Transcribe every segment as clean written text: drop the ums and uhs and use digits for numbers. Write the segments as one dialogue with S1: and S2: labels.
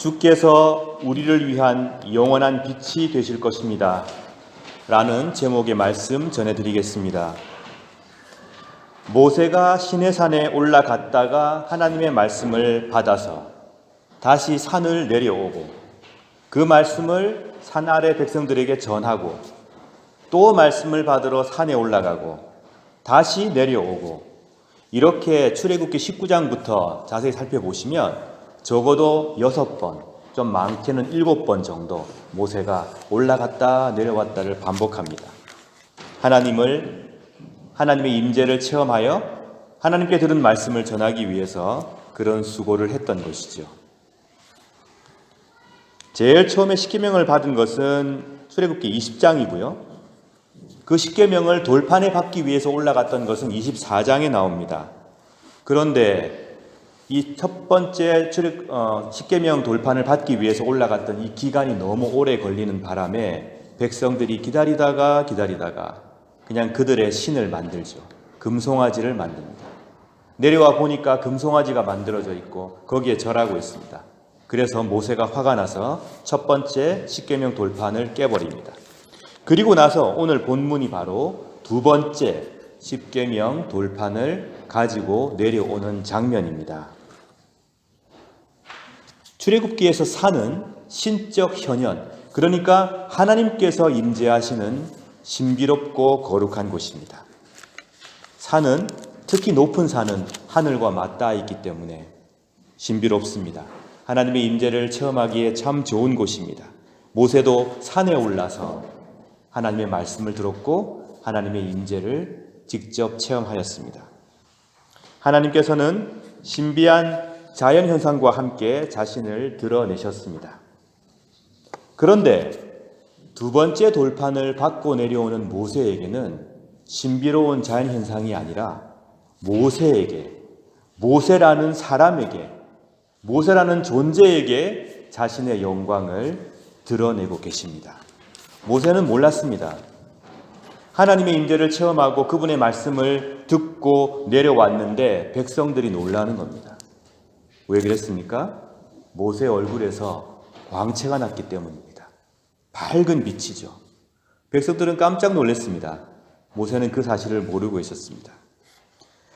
S1: 주께서 우리를 위한 영원한 빛이 되실 것입니다. 라는 제목의 말씀 전해드리겠습니다. 모세가 시내산에 올라갔다가 하나님의 말씀을 받아서 다시 산을 내려오고 그 말씀을 산 아래 백성들에게 전하고 또 말씀을 받으러 산에 올라가고 다시 내려오고 이렇게 출애굽기 19장부터 자세히 살펴보시면 적어도 6번, 좀 많게는 7번 정도 모세가 올라갔다 내려왔다를 반복합니다. 하나님의 임재를 체험하여 하나님께 들은 말씀을 전하기 위해서 그런 수고를 했던 것이죠. 제일 처음에 십계명을 받은 것은 출애굽기 20장이고요. 그 십계명을 돌판에 받기 위해서 올라갔던 것은 24장에 나옵니다. 그런데 이 첫 번째 십계명 돌판을 받기 위해서 올라갔던 이 기간이 너무 오래 걸리는 바람에 백성들이 기다리다가 그냥 그들의 신을 만들죠. 금송아지를 만듭니다. 내려와 보니까 금송아지가 만들어져 있고 거기에 절하고 있습니다. 그래서 모세가 화가 나서 첫 번째 십계명 돌판을 깨버립니다. 그리고 나서 오늘 본문이 바로 두 번째 십계명 돌판을 가지고 내려오는 장면입니다. 출애굽기에서 산은 신적 현현, 그러니까 하나님께서 임재하시는 신비롭고 거룩한 곳입니다. 산은, 특히 높은 산은 하늘과 맞닿아 있기 때문에 신비롭습니다. 하나님의 임재를 체험하기에 참 좋은 곳입니다. 모세도 산에 올라서 하나님의 말씀을 들었고 하나님의 임재를 직접 체험하였습니다. 하나님께서는 신비한 자연현상과 함께 자신을 드러내셨습니다. 그런데 두 번째 돌판을 받고 내려오는 모세에게는 신비로운 자연현상이 아니라 모세라는 사람에게, 모세라는 존재에게 자신의 영광을 드러내고 계십니다. 모세는 몰랐습니다. 하나님의 임재를 체험하고 그분의 말씀을 듣고 내려왔는데 백성들이 놀라는 겁니다. 왜 그랬습니까? 모세 얼굴에서 광채가 났기 때문입니다. 밝은 빛이죠. 백성들은 깜짝 놀랐습니다. 모세는 그 사실을 모르고 있었습니다.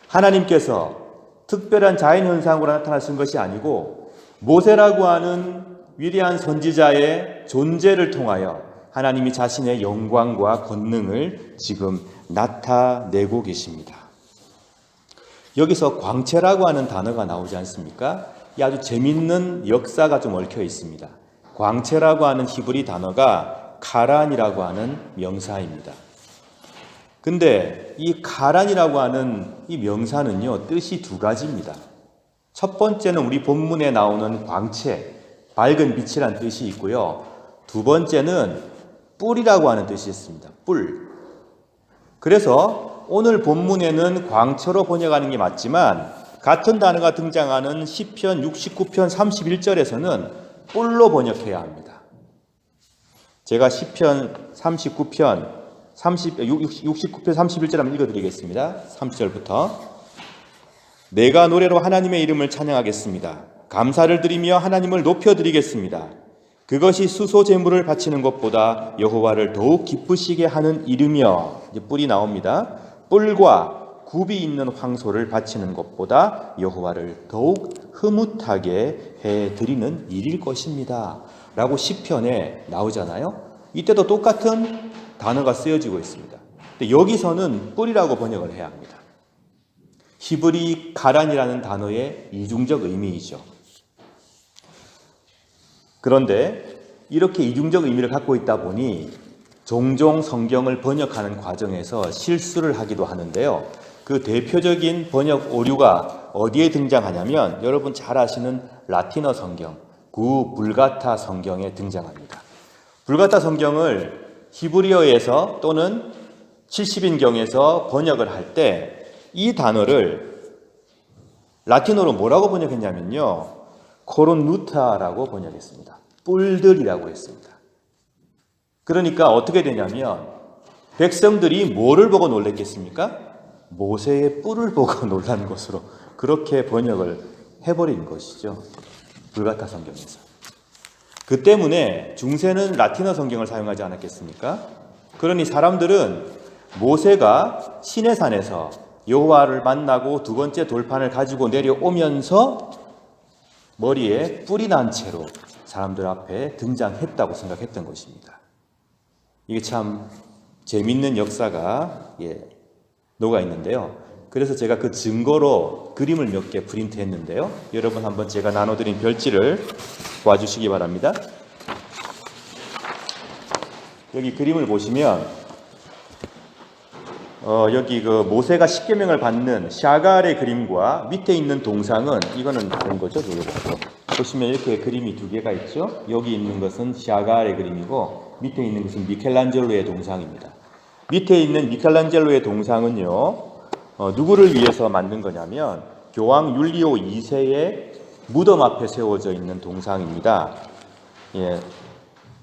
S1: 하나님께서 특별한 자연현상으로 나타나신 것이 아니고 모세라고 하는 위대한 선지자의 존재를 통하여 하나님이 자신의 영광과 권능을 지금 나타내고 계십니다. 여기서 광채라고 하는 단어가 나오지 않습니까? 이 아주 재밌는 역사가 좀 얽혀 있습니다. 광채라고 하는 히브리 단어가 카란이라고 하는 명사입니다. 근데 이 카란이라고 하는 이 명사는요, 뜻이 두 가지입니다. 첫 번째는 우리 본문에 나오는 광채, 밝은 빛이란 뜻이 있고요. 두 번째는 뿔이라고 하는 뜻이 있습니다. 뿔. 그래서 오늘 본문에는 광채로 번역하는 게 맞지만 같은 단어가 등장하는 시편 69편 31절에서는 뿔로 번역해야 합니다. 제가 시편 69편 31절 한번 읽어드리겠습니다. 30절부터 내가 노래로 하나님의 이름을 찬양하겠습니다. 감사를 드리며 하나님을 높여드리겠습니다. 그것이 수소 제물을 바치는 것보다 여호와를 더욱 기쁘시게 하는 일이며, 이제 뿔이 나옵니다. 뿔과 굽이 있는 황소를 바치는 것보다 여호와를 더욱 흐뭇하게 해드리는 일일 것입니다. 라고 시편에 나오잖아요. 이때도 똑같은 단어가 쓰여지고 있습니다. 근데 여기서는 뿔이라고 번역을 해야 합니다. 히브리 가란이라는 단어의 이중적 의미이죠. 그런데 이렇게 이중적 의미를 갖고 있다 보니 종종 성경을 번역하는 과정에서 실수를 하기도 하는데요. 그 대표적인 번역 오류가 어디에 등장하냐면 여러분 잘 아시는 라틴어 성경, 구불가타 성경에 등장합니다. 불가타 성경을 히브리어에서 또는 70인경에서 번역을 할 때 이 단어를 라틴어로 뭐라고 번역했냐면요. 코론누타라고 번역했습니다. 뿔들이라고 했습니다. 그러니까 어떻게 되냐면 백성들이 뭐를 보고 놀랬겠습니까? 모세의 뿔을 보고 놀란 것으로 그렇게 번역을 해버린 것이죠. 불가타 성경에서. 그 때문에 중세는 라틴어 성경을 사용하지 않았겠습니까? 그러니 사람들은 모세가 시내산에서 여호와를 만나고 두 번째 돌판을 가지고 내려오면서 머리에 뿔이 난 채로 사람들 앞에 등장했다고 생각했던 것입니다. 이게 참 재밌는 역사가 녹아 있는데요. 그래서 제가 그 증거로 그림을 몇 개 프린트했는데요. 여러분 한번 제가 나눠드린 별지를 봐주시기 바랍니다. 여기 그림을 보시면 여기 그 모세가 십계명을 받는 샤갈의 그림과 밑에 있는 동상은 이거는 다른 거죠. 보시면 이렇게 그림이 두 개가 있죠. 여기 있는 것은 샤갈의 그림이고 밑에 있는 것은 미켈란젤로의 동상입니다. 밑에 있는 미켈란젤로의 동상은요, 누구를 위해서 만든 거냐면 교황 율리오 2세의 무덤 앞에 세워져 있는 동상입니다.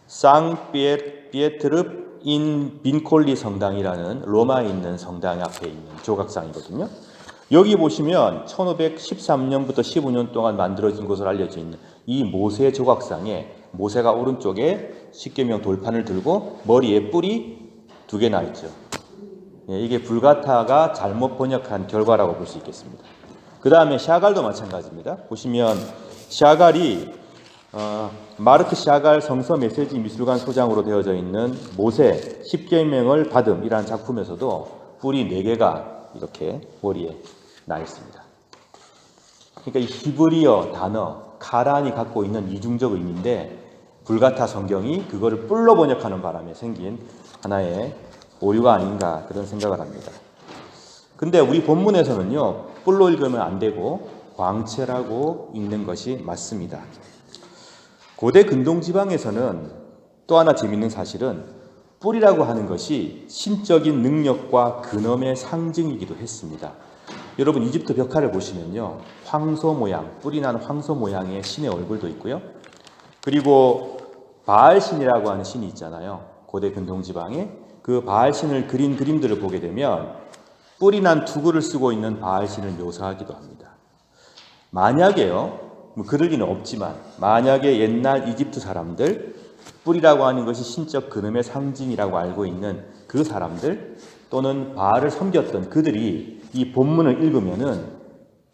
S1: 상 피에트르 인 빈콜리 성당이라는 로마에 있는 성당 앞에 있는 조각상이거든요. 여기 보시면 1513년부터 15년 동안 만들어진 것으로 알려져 있는 이 모세 조각상에 모세가 오른쪽에 십계명 돌판을 들고 머리에 뿔이 두 개 나 있죠. 이게 불가타가 잘못 번역한 결과라고 볼 수 있겠습니다. 그 다음에 샤갈도 마찬가지입니다. 보시면 샤갈이 마르크 샤갈 성서 메시지 미술관 소장으로 되어져 있는 모세 십계명을 받음이라는 작품에서도 뿔이 4개가 이렇게 머리에 나 있습니다. 그러니까 이 히브리어 단어 카란이 갖고 있는 이중적 의미인데 불가타 성경이 그거를 뿔로 번역하는 바람에 생긴 하나의 오류가 아닌가 그런 생각을 합니다. 근데 우리 본문에서는요, 뿔로 읽으면 안 되고 광채라고 읽는 것이 맞습니다. 고대 근동 지방에서는 또 하나 재밌는 사실은 뿔이라고 하는 것이 신적인 능력과 근엄의 상징이기도 했습니다. 여러분 이집트 벽화를 보시면요, 황소 모양, 뿔이 난 황소 모양의 신의 얼굴도 있고요. 그리고 바알 신이라고 하는 신이 있잖아요. 고대 근동 지방에 그 바알 신을 그린 그림들을 보게 되면 뿔이 난 투구를 쓰고 있는 바알 신을 묘사하기도 합니다. 만약에요, 그럴 리는 없지만 만약에 옛날 이집트 사람들 뿔이라고 하는 것이 신적 근엄의 상징이라고 알고 있는 그 사람들 또는 바알을 섬겼던 그들이 이 본문을 읽으면은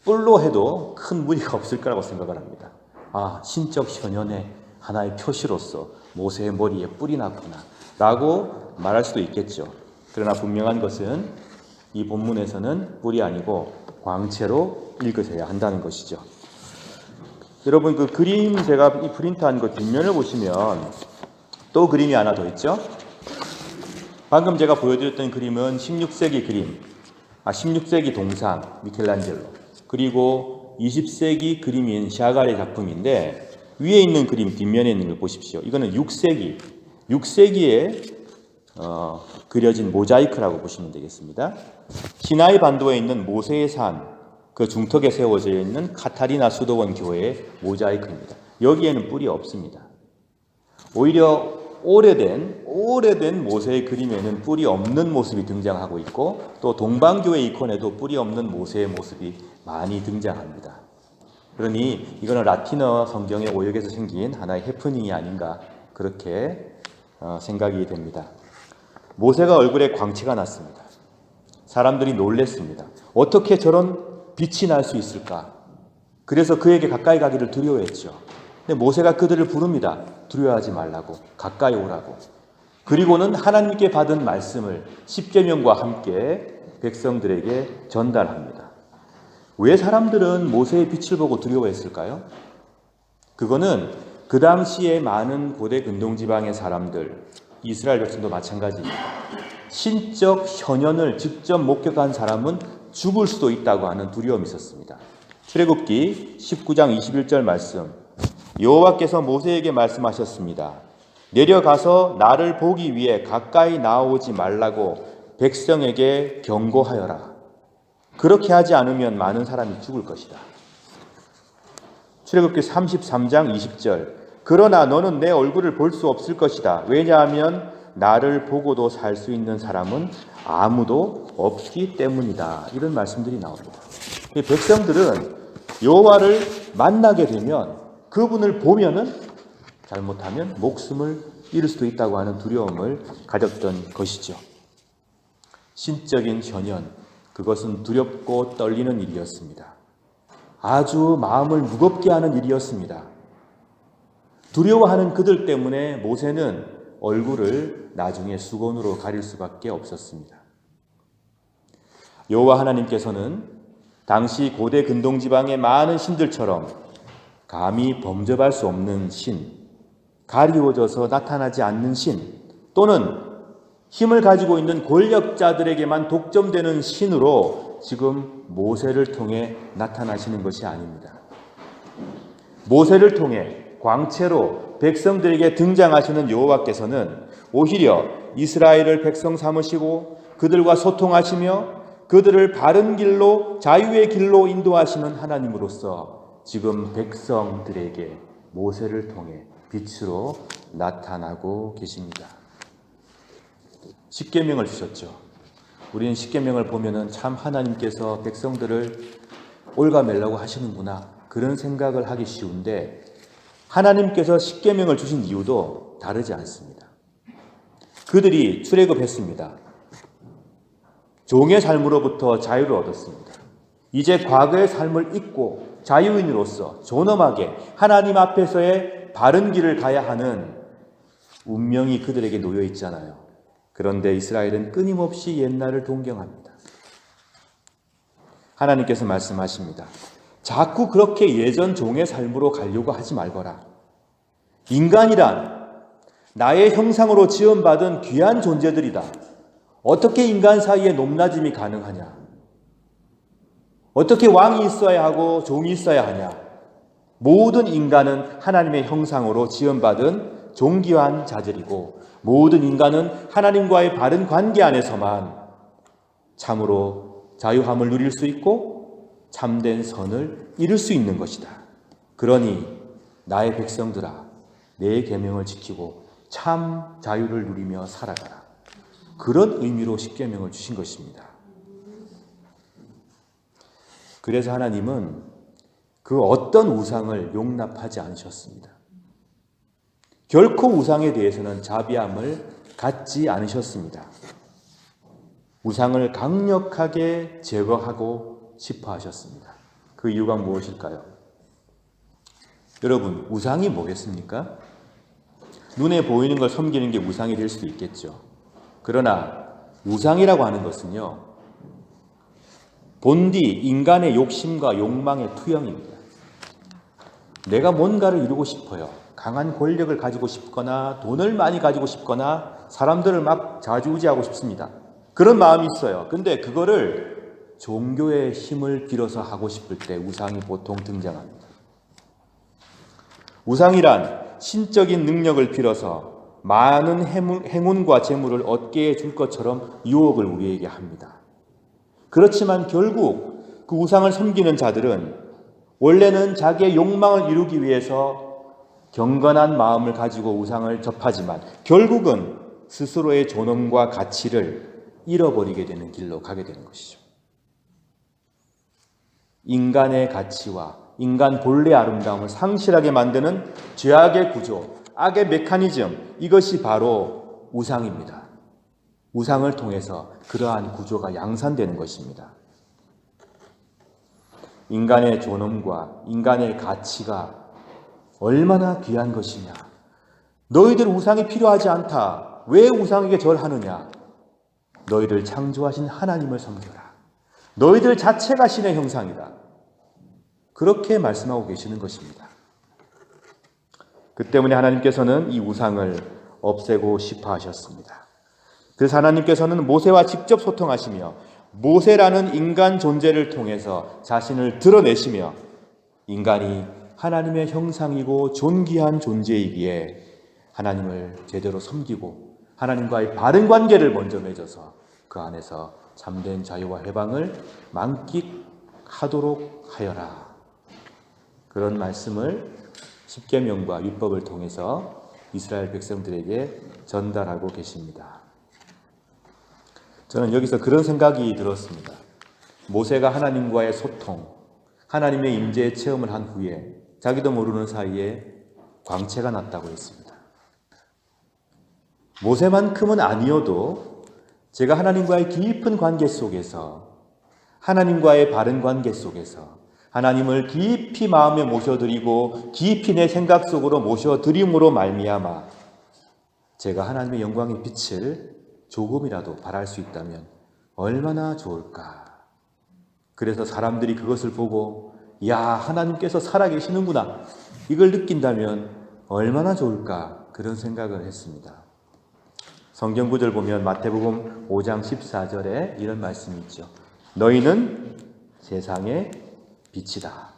S1: 뿔로 해도 큰 무리가 없을 거라고 생각을 합니다. 아, 신적 현현의 하나의 표시로서 모세의 머리에 뿔이 났구나 라고 말할 수도 있겠죠. 그러나 분명한 것은 이 본문에서는 뿔이 아니고 광채로 읽으셔야 한다는 것이죠. 여러분 그 그림 제가 이 프린트한 그 뒷면을 보시면 또 그림이 하나 더 있죠. 방금 제가 보여드렸던 그림은 16세기 그림, 16세기 동상 미켈란젤로, 그리고 20세기 그림인 샤갈의 작품인데 위에 있는 그림 뒷면에 있는 걸 보십시오. 이거는 6세기에 그려진 모자이크라고 보시면 되겠습니다. 시나이 반도에 있는 모세의 산 그 중턱에 세워져 있는 카타리나 수도원 교회의 모자이크입니다. 여기에는 뿔이 없습니다. 오히려 오래된 모세의 그림에는 뿔이 없는 모습이 등장하고 있고 또 동방교회 이콘에도 뿔이 없는 모세의 모습이 많이 등장합니다. 그러니 이거는 라틴어 성경의 오역에서 생긴 하나의 해프닝이 아닌가 그렇게 생각이 됩니다. 모세가 얼굴에 광채가 났습니다. 사람들이 놀랬습니다. 어떻게 저런 빛이 날 수 있을까? 그래서 그에게 가까이 가기를 두려워했죠. 근데 모세가 그들을 부릅니다. 두려워하지 말라고, 가까이 오라고. 그리고는 하나님께 받은 말씀을 십계명과 함께 백성들에게 전달합니다. 왜 사람들은 모세의 빛을 보고 두려워했을까요? 그거는 그 당시에 많은 고대 근동지방의 사람들, 이스라엘 백성도 마찬가지입니다. 신적 현현을 직접 목격한 사람은 죽을 수도 있다고 하는 두려움이 있었습니다. 출애굽기 19장 21절 말씀, 여호와께서 모세에게 말씀하셨습니다. 내려가서 나를 보기 위해 가까이 나오지 말라고 백성에게 경고하여라. 그렇게 하지 않으면 많은 사람이 죽을 것이다. 출애굽기 33장 20절, 그러나 너는 내 얼굴을 볼 수 없을 것이다. 왜냐하면 나를 보고도 살 수 있는 사람은 아무도 없기 때문이다. 이런 말씀들이 나옵니다. 백성들은 여호와를 만나게 되면 그분을 보면은 잘못하면 목숨을 잃을 수도 있다고 하는 두려움을 가졌던 것이죠. 신적인 현현, 그것은 두렵고 떨리는 일이었습니다. 아주 마음을 무겁게 하는 일이었습니다. 두려워하는 그들 때문에 모세는 얼굴을 나중에 수건으로 가릴 수밖에 없었습니다. 여호와 하나님께서는 당시 고대 근동지방의 많은 신들처럼 감히 범접할 수 없는 신, 가리워져서 나타나지 않는 신, 또는 힘을 가지고 있는 권력자들에게만 독점되는 신으로 지금 모세를 통해 나타나시는 것이 아닙니다. 모세를 통해 광채로 백성들에게 등장하시는 여호와께서는 오히려 이스라엘을 백성 삼으시고 그들과 소통하시며 그들을 바른 길로, 자유의 길로 인도하시는 하나님으로서 지금 백성들에게 모세를 통해 빛으로 나타나고 계십니다. 십계명을 주셨죠. 우리는 십계명을 보면은 참 하나님께서 백성들을 올가매려고 하시는구나, 그런 생각을 하기 쉬운데, 하나님께서 십계명을 주신 이유도 다르지 않습니다. 그들이 출애굽했습니다. 종의 삶으로부터 자유를 얻었습니다. 이제 과거의 삶을 잊고 자유인으로서 존엄하게 하나님 앞에서의 바른 길을 가야 하는 운명이 그들에게 놓여 있잖아요. 그런데 이스라엘은 끊임없이 옛날을 동경합니다. 하나님께서 말씀하십니다. 자꾸 그렇게 예전 종의 삶으로 가려고 하지 말거라. 인간이란 나의 형상으로 지음받은 귀한 존재들이다. 어떻게 인간 사이에 높낮임이 가능하냐? 어떻게 왕이 있어야 하고 종이 있어야 하냐? 모든 인간은 하나님의 형상으로 지음받은 존귀한 자들이고, 모든 인간은 하나님과의 바른 관계 안에서만 참으로 자유함을 누릴 수 있고 참된 선을 이룰 수 있는 것이다. 그러니 나의 백성들아, 내 계명을 지키고 참 자유를 누리며 살아가라. 그런 의미로 십계명을 주신 것입니다. 그래서 하나님은 그 어떤 우상을 용납하지 않으셨습니다. 결코 우상에 대해서는 자비함을 갖지 않으셨습니다. 우상을 강력하게 제거하고 싶어 하셨습니다. 그 이유가 무엇일까요? 여러분, 우상이 뭐겠습니까? 눈에 보이는 걸 섬기는 게 우상이 될 수도 있겠죠. 그러나 우상이라고 하는 것은요, 본디 인간의 욕심과 욕망의 투영입니다. 내가 뭔가를 이루고 싶어요. 강한 권력을 가지고 싶거나 돈을 많이 가지고 싶거나 사람들을 막 좌지우지하고 싶습니다. 그런 마음이 있어요. 근데 그거를 종교의 힘을 빌어서 하고 싶을 때 우상이 보통 등장합니다. 우상이란 신적인 능력을 빌어서 많은 행운과 재물을 얻게 줄 것처럼 유혹을 우리에게 합니다. 그렇지만 결국 그 우상을 섬기는 자들은 원래는 자기의 욕망을 이루기 위해서 경건한 마음을 가지고 우상을 접하지만 결국은 스스로의 존엄과 가치를 잃어버리게 되는 길로 가게 되는 것이죠. 인간의 가치와 인간 본래의 아름다움을 상실하게 만드는 죄악의 구조, 악의 메커니즘, 이것이 바로 우상입니다. 우상을 통해서 그러한 구조가 양산되는 것입니다. 인간의 존엄과 인간의 가치가 얼마나 귀한 것이냐. 너희들 우상이 필요하지 않다. 왜 우상에게 절하느냐? 너희들 창조하신 하나님을 섬겨라. 너희들 자체가 신의 형상이다. 그렇게 말씀하고 계시는 것입니다. 그 때문에 하나님께서는 이 우상을 없애고 싶어 하셨습니다. 그래서 하나님께서는 모세와 직접 소통하시며 모세라는 인간 존재를 통해서 자신을 드러내시며 인간이 하나님의 형상이고 존귀한 존재이기에 하나님을 제대로 섬기고 하나님과의 바른 관계를 먼저 맺어서 그 안에서 참된 자유와 해방을 만끽하도록 하여라. 그런 말씀을 십계명과 율법을 통해서 이스라엘 백성들에게 전달하고 계십니다. 저는 여기서 그런 생각이 들었습니다. 모세가 하나님과의 소통, 하나님의 임재의 체험을 한 후에 자기도 모르는 사이에 광채가 났다고 했습니다. 모세만큼은 아니어도 제가 하나님과의 깊은 관계 속에서, 하나님과의 바른 관계 속에서 하나님을 깊이 마음에 모셔드리고 깊이 내 생각 속으로 모셔드림으로 말미암아 제가 하나님의 영광의 빛을 조금이라도 발할 수 있다면 얼마나 좋을까. 그래서 사람들이 그것을 보고 야, 하나님께서 살아계시는구나, 이걸 느낀다면 얼마나 좋을까, 그런 생각을 했습니다. 성경 구절 보면 마태복음 5장 14절에 이런 말씀이 있죠. 너희는 세상의 빛이다.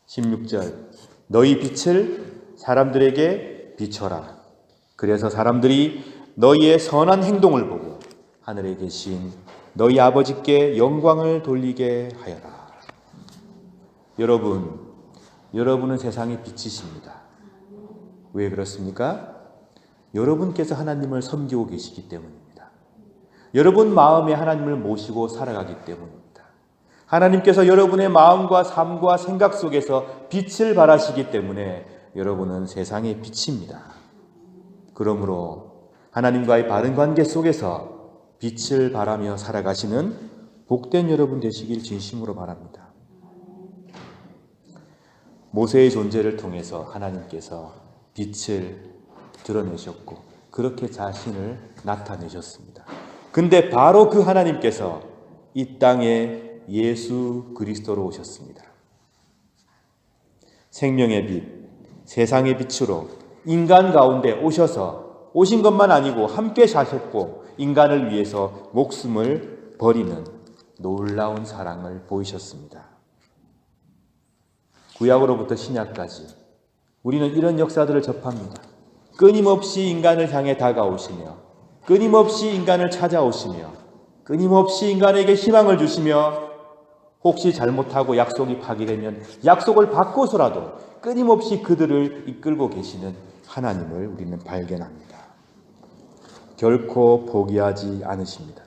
S1: 16절 너희 빛을 사람들에게 비춰라. 그래서 사람들이 너희의 선한 행동을 보고 하늘에 계신 너희 아버지께 영광을 돌리게 하여라. 여러분은 세상의 빛이십니다. 왜 그렇습니까? 여러분께서 하나님을 섬기고 계시기 때문입니다. 여러분 마음에 하나님을 모시고 살아가기 때문입니다. 하나님께서 여러분의 마음과 삶과 생각 속에서 빛을 발하시기 때문에 여러분은 세상의 빛입니다. 그러므로 하나님과의 바른 관계 속에서 빛을 발하며 살아가시는 복된 여러분 되시길 진심으로 바랍니다. 모세의 존재를 통해서 하나님께서 빛을 드러내셨고 그렇게 자신을 나타내셨습니다. 근데 바로 그 하나님께서 이 땅에 예수 그리스도로 오셨습니다. 생명의 빛, 세상의 빛으로 인간 가운데 오셔서 오신 것만 아니고 함께 사셨고 인간을 위해서 목숨을 버리는 놀라운 사랑을 보이셨습니다. 구약으로부터 신약까지 우리는 이런 역사들을 접합니다. 끊임없이 인간을 향해 다가오시며 끊임없이 인간을 찾아오시며 끊임없이 인간에게 희망을 주시며 혹시 잘못하고 약속이 파기되면 약속을 바꿔서라도 끊임없이 그들을 이끌고 계시는 하나님을 우리는 발견합니다. 결코 포기하지 않으십니다.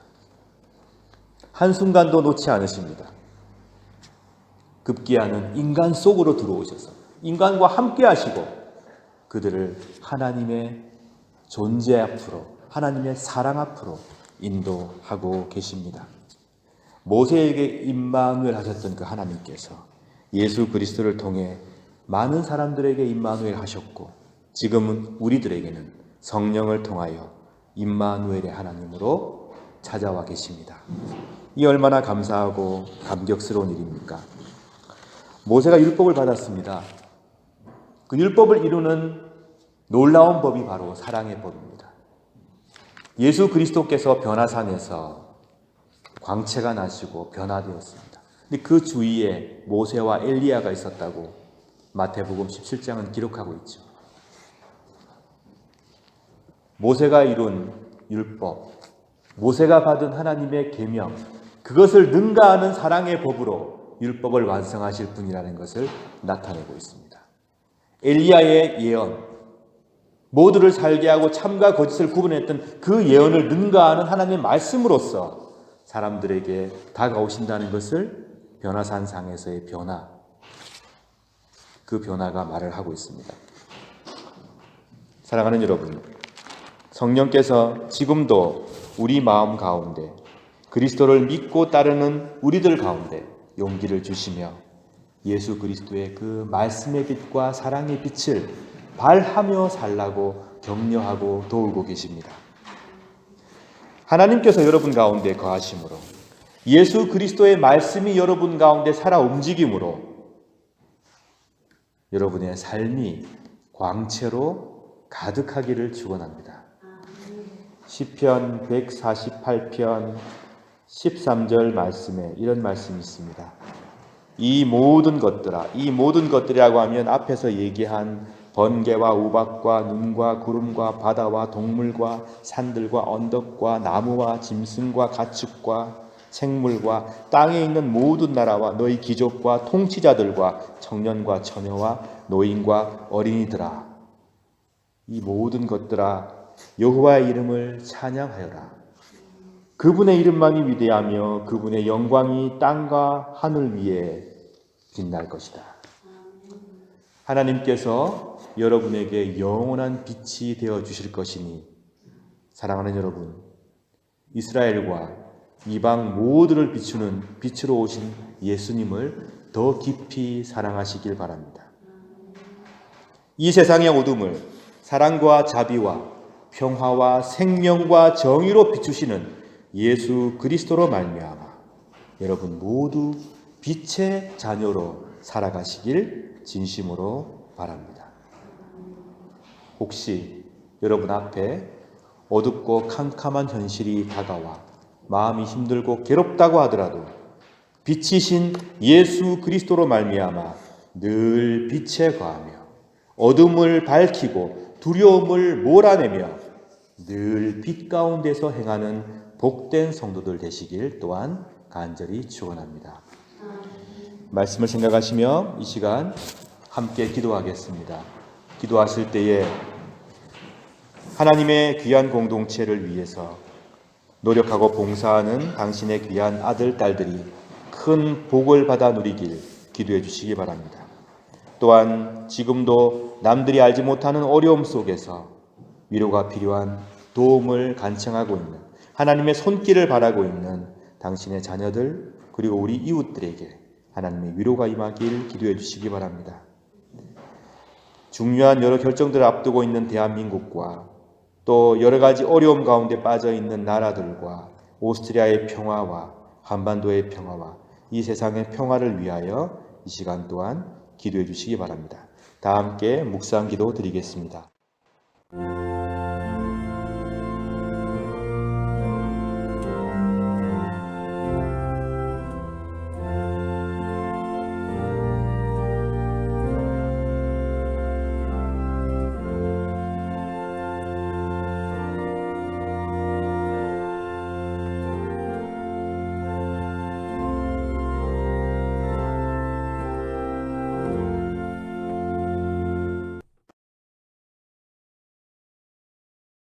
S1: 한순간도 놓지 않으십니다. 급기야는 인간 속으로 들어오셔서 인간과 함께 하시고 그들을 하나님의 존재 앞으로, 하나님의 사랑 앞으로 인도하고 계십니다. 모세에게 임마누엘 하셨던 그 하나님께서 예수 그리스도를 통해 많은 사람들에게 임마누엘 하셨고 지금은 우리들에게는 성령을 통하여 임마누엘의 하나님으로 찾아와 계십니다. 이 얼마나 감사하고 감격스러운 일입니까? 모세가 율법을 받았습니다. 그 율법을 이루는 놀라운 법이 바로 사랑의 법입니다. 예수 그리스도께서 변화산에서 광채가 나시고 변화되었습니다. 근데 그 주위에 모세와 엘리야가 있었다고 마태복음 17장은 기록하고 있죠. 모세가 이룬 율법, 모세가 받은 하나님의 계명, 그것을 능가하는 사랑의 법으로 율법을 완성하실 분이라는 것을 나타내고 있습니다. 엘리야의 예언, 모두를 살게 하고 참과 거짓을 구분했던 그 예언을 능가하는 하나님의 말씀으로서 사람들에게 다가오신다는 것을 변화산상에서의 변화, 그 변화가 말을 하고 있습니다. 사랑하는 여러분, 성령께서 지금도 우리 마음 가운데 그리스도를 믿고 따르는 우리들 가운데 용기를 주시며 예수 그리스도의 그 말씀의 빛과 사랑의 빛을 발하며 살라고 격려하고 도우고 계십니다. 하나님께서 여러분 가운데 거하심으로 예수 그리스도의 말씀이 여러분 가운데 살아 움직임으로 여러분의 삶이 광채로 가득하기를 축원합니다. 시편 148편 13절 말씀에 이런 말씀이 있습니다. 이 모든 것들이라고 하면 앞에서 얘기한 번개와 우박과 눈과 구름과 바다와 동물과 산들과 언덕과 나무와 짐승과 가축과 생물과 땅에 있는 모든 나라와 너희 귀족과 통치자들과 청년과 처녀와 노인과 어린이들아, 이 모든 것들아 여호와의 이름을 찬양하여라. 그분의 이름만이 위대하며 그분의 영광이 땅과 하늘 위에 빛날 것이다. 하나님께서 여러분에게 영원한 빛이 되어 주실 것이니 사랑하는 여러분, 이스라엘과 이방 모두를 비추는 빛으로 오신 예수님을 더 깊이 사랑하시길 바랍니다. 이 세상의 어둠을 사랑과 자비와 평화와 생명과 정의로 비추시는 예수 그리스도로 말미암아 여러분 모두 빛의 자녀로 살아가시길 진심으로 바랍니다. 혹시 여러분 앞에 어둡고 캄캄한 현실이 다가와 마음이 힘들고 괴롭다고 하더라도 빛이신 예수 그리스도로 말미암아 늘 빛에 거하며 어둠을 밝히고 두려움을 몰아내며 늘 빛 가운데서 행하는 복된 성도들 되시길 또한 간절히 축원합니다. 말씀을 생각하시며 이 시간 함께 기도하겠습니다. 기도하실 때에 하나님의 귀한 공동체를 위해서 노력하고 봉사하는 당신의 귀한 아들, 딸들이 큰 복을 받아 누리길 기도해 주시기 바랍니다. 또한 지금도 남들이 알지 못하는 어려움 속에서 위로가 필요한 도움을 간청하고 있는 하나님의 손길을 바라고 있는 당신의 자녀들 그리고 우리 이웃들에게 하나님의 위로가 임하길 기도해 주시기 바랍니다. 중요한 여러 결정들을 앞두고 있는 대한민국과 또 여러 가지 어려움 가운데 빠져 있는 나라들과 오스트리아의 평화와 한반도의 평화와 이 세상의 평화를 위하여 이 시간 또한 기도해 주시기 바랍니다. 다 함께 묵상 기도 드리겠습니다.